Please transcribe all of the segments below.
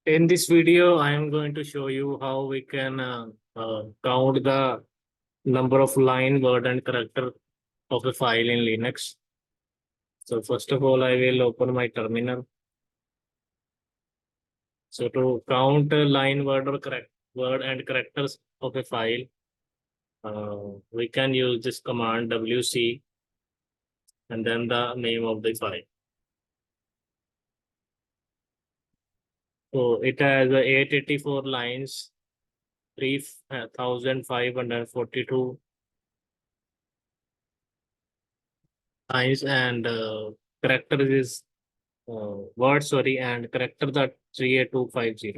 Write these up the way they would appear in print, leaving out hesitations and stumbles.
In this video, I am going to show you how we can count the number of line, word, and character of a file in Linux. So first of all, I will open my terminal. So to count a line, word and characters of a file, we can use this command wc and then the name of the file. So it has 884 lines, 3,542 lines, and characters is word, and characters are 38250.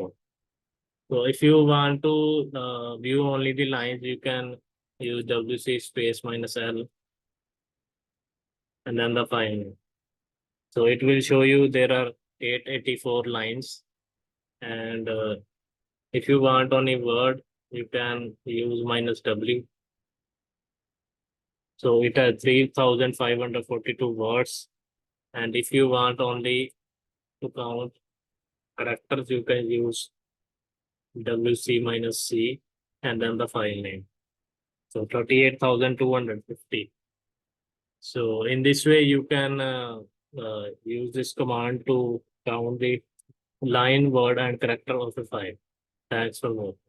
So if you want to view only the lines, you can use wc space -l and then the file name. So it will show you there are 884 lines, and if you want only word, you can use -w. So it has 3,542 words, and if you want only to count characters, you can use wc-c and then the file name. So 38,250. So in this way, you can use this command to count the line, word, and character of a file. Thanks for watching.